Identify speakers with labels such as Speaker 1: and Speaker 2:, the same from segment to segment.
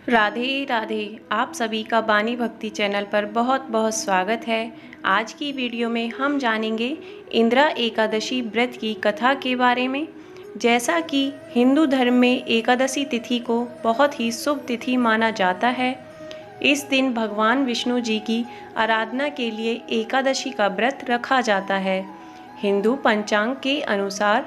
Speaker 1: राधे राधे। आप सभी का बानी भक्ति चैनल पर बहुत बहुत स्वागत है। आज की वीडियो में हम जानेंगे इंदिरा एकादशी व्रत की कथा के बारे में। जैसा कि हिंदू धर्म में एकादशी तिथि को बहुत ही शुभ तिथि माना जाता है। इस दिन भगवान विष्णु जी की आराधना के लिए एकादशी का व्रत रखा जाता है। हिंदू पंचांग के अनुसार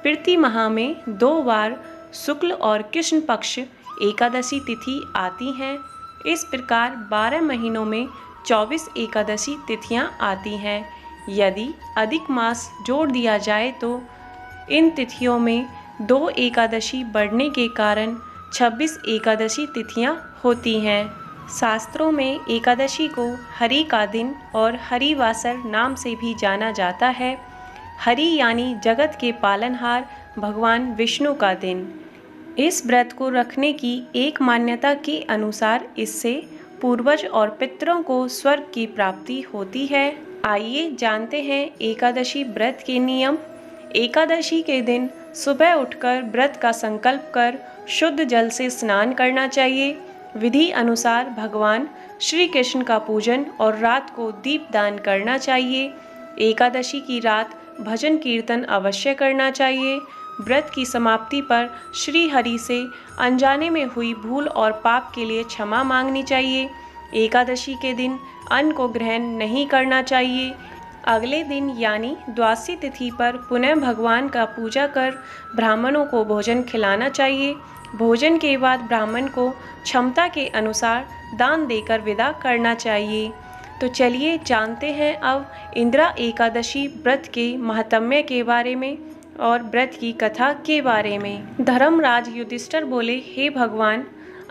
Speaker 1: प्रति माह में 2 बार शुक्ल और कृष्ण पक्ष एकादशी तिथि आती हैं। इस प्रकार 12 महीनों में 24 एकादशी तिथियां आती हैं। यदि अधिक मास जोड़ दिया जाए तो इन तिथियों में 2 एकादशी बढ़ने के कारण 26 एकादशी तिथियां होती हैं। शास्त्रों में एकादशी को हरि का दिन और हरिवासर नाम से भी जाना जाता है। हरि यानी जगत के पालनहार भगवान विष्णु का दिन। इस व्रत को रखने की एक मान्यता के अनुसार इससे पूर्वज और पितरों को स्वर्ग की प्राप्ति होती है। आइए जानते हैं एकादशी व्रत के नियम। एकादशी के दिन सुबह उठकर व्रत का संकल्प कर शुद्ध जल से स्नान करना चाहिए। विधि अनुसार भगवान श्री कृष्ण का पूजन और रात को दीपदान करना चाहिए। एकादशी की रात भजन कीर्तन अवश्य करना चाहिए। व्रत की समाप्ति पर श्री हरि से अनजाने में हुई भूल और पाप के लिए क्षमा मांगनी चाहिए। एकादशी के दिन अन्न को ग्रहण नहीं करना चाहिए। अगले दिन यानी द्वादशी तिथि पर पुनः भगवान का पूजा कर ब्राह्मणों को भोजन खिलाना चाहिए। भोजन के बाद ब्राह्मण को क्षमता के अनुसार दान देकर विदा करना चाहिए। तो चलिए जानते हैं अब इंदिरा एकादशी व्रत के महात्म्य के बारे में और व्रत की कथा के बारे में। धर्मराज युधिष्ठिर बोले, हे भगवान,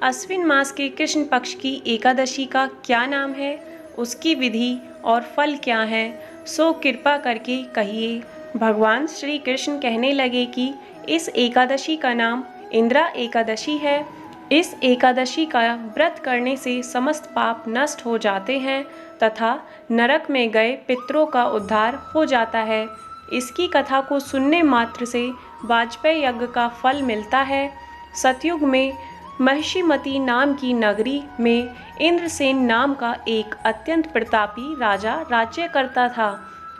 Speaker 1: अश्विन मास के कृष्ण पक्ष की एकादशी का क्या नाम है, उसकी विधि और फल क्या है, सो कृपा करके कहिए। भगवान श्री कृष्ण कहने लगे कि इस एकादशी का नाम इंदिरा एकादशी है। इस एकादशी का व्रत करने से समस्त पाप नष्ट हो जाते हैं तथा नरक में गए पितरों का उद्धार हो जाता है। इसकी कथा को सुनने मात्र से वाजपेयी यज्ञ का फल मिलता है। सतयुग में महिषीमती नाम की नगरी में इंद्रसेन नाम का एक अत्यंत प्रतापी राजा राज्य करता था।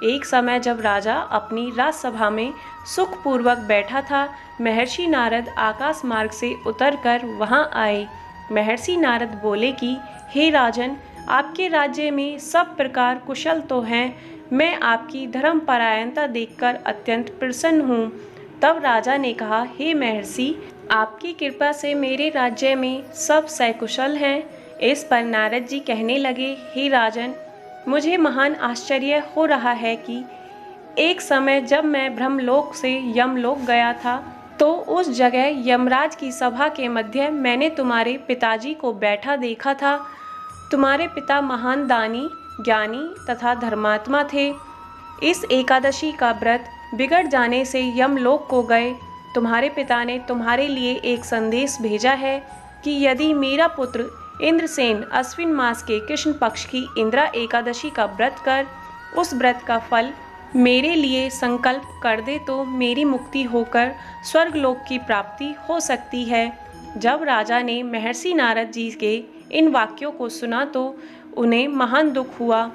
Speaker 1: एक समय जब राजा अपनी राजसभा में सुखपूर्वक बैठा था, महर्षि नारद आकाश मार्ग से उतरकर वहां आए। महर्षि नारद बोले कि हे राजन, आपके राज्य में सब प्रकार कुशल तो हैं, मैं आपकी धर्मपरायणता देखकर अत्यंत प्रसन्न हूँ। तब राजा ने कहा, हे महर्षि, आपकी कृपा से मेरे राज्य में सब सकुशल हैं। इस पर नारद जी कहने लगे, हे राजन, मुझे महान आश्चर्य हो रहा है कि एक समय जब मैं ब्रह्मलोक से यमलोक गया था तो उस जगह यमराज की सभा के मध्य मैंने तुम्हारे पिताजी को बैठा देखा था। तुम्हारे पिता महान दानी, ज्ञानी तथा धर्मात्मा थे। इस एकादशी का व्रत बिगड़ जाने से यमलोक को गए तुम्हारे पिता ने तुम्हारे लिए एक संदेश भेजा है कि यदि मेरा पुत्र इंद्रसेन अश्विन मास के कृष्ण पक्ष की इंदिरा एकादशी का व्रत कर उस व्रत का फल मेरे लिए संकल्प कर दे तो मेरी मुक्ति होकर स्वर्गलोक की प्राप्ति हो सकती है। जब राजा ने महर्षि नारद जी के इन वाक्यों को सुना तो उन्हें महान दुख हुआ।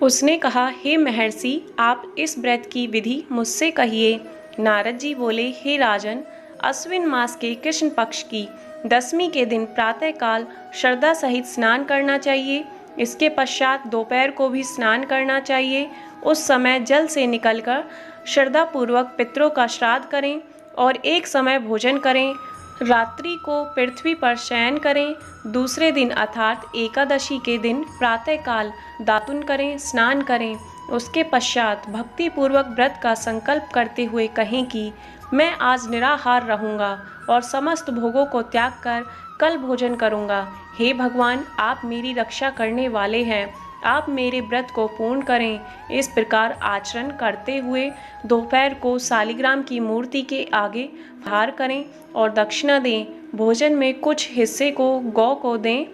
Speaker 1: उसने कहा, हे महर्षि, आप इस व्रत की विधि मुझसे कहिए। नारद जी बोले, हे राजन, अश्विन मास के कृष्ण पक्ष की दशमी के दिन प्रातःकाल श्रद्धा सहित स्नान करना चाहिए। इसके पश्चात दोपहर को भी स्नान करना चाहिए। उस समय जल से निकलकर श्रद्धापूर्वक पितरों का श्राद्ध करें और एक समय भोजन करें। रात्रि को पृथ्वी पर शयन करें। दूसरे दिन अर्थात एकादशी के दिन प्रातःकाल दातुन करें, स्नान करें। उसके पश्चात भक्तिपूर्वक व्रत का संकल्प करते हुए कहें कि मैं आज निराहार रहूँगा और समस्त भोगों को त्याग कर कल भोजन करूँगा। हे भगवान, आप मेरी रक्षा करने वाले हैं, आप मेरे व्रत को पूर्ण करें। इस प्रकार आचरण करते हुए दोपहर को शालिग्राम की मूर्ति के आगे हार करें और दक्षिणा दें। भोजन में कुछ हिस्से को गौ को दें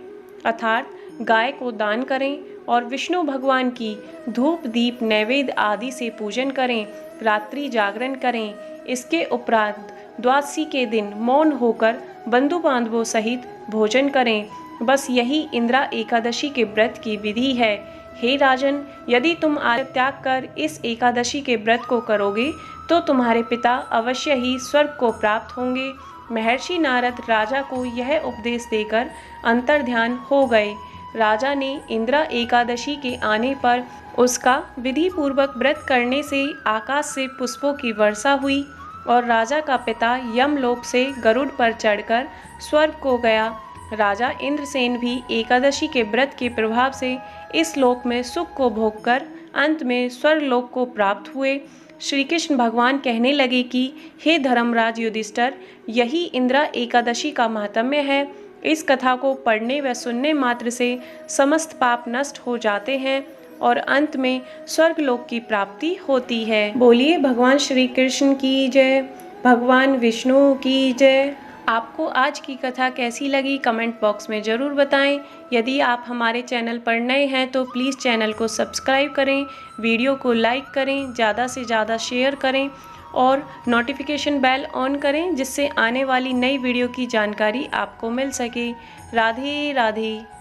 Speaker 1: अर्थात गाय को दान करें और विष्णु भगवान की धूप दीप नैवेद्य आदि से पूजन करें। रात्रि जागरण करें। इसके उपरांत द्वादशी के दिन मौन होकर बंधु बांधवों सहित भोजन करें। बस यही इंदिरा एकादशी के व्रत की विधि है। हे राजन, यदि तुम आज त्याग कर इस एकादशी के व्रत को करोगे तो तुम्हारे पिता अवश्य ही स्वर्ग को प्राप्त होंगे। महर्षि नारद राजा को यह उपदेश देकर अंतर्ध्यान हो गए। राजा ने इंदिरा एकादशी के आने पर उसका विधि पूर्वक व्रत करने से आकाश से पुष्पों की वर्षा हुई और राजा का पिता यमलोक से गरुड़ पर चढ़कर स्वर्ग को गया। राजा इंद्रसेन भी एकादशी के व्रत के प्रभाव से इस लोक में सुख को भोगकर अंत में स्वर्गलोक को प्राप्त हुए। श्री कृष्ण भगवान कहने लगे कि हे धर्मराज युधिष्ठिर, यही इंदिरा एकादशी का महात्म्य है। इस कथा को पढ़ने व सुनने मात्र से समस्त पाप नष्ट हो जाते हैं और अंत में स्वर्गलोक की प्राप्ति होती है। बोलिए भगवान श्री कृष्ण की जय, भगवान विष्णु की जय। आपको आज की कथा कैसी लगी कमेंट बॉक्स में ज़रूर बताएं। यदि आप हमारे चैनल पर नए हैं तो प्लीज़ चैनल को सब्सक्राइब करें, वीडियो को लाइक करें, ज़्यादा से ज़्यादा शेयर करें और नोटिफिकेशन बेल ऑन करें जिससे आने वाली नई वीडियो की जानकारी आपको मिल सके। राधे राधे।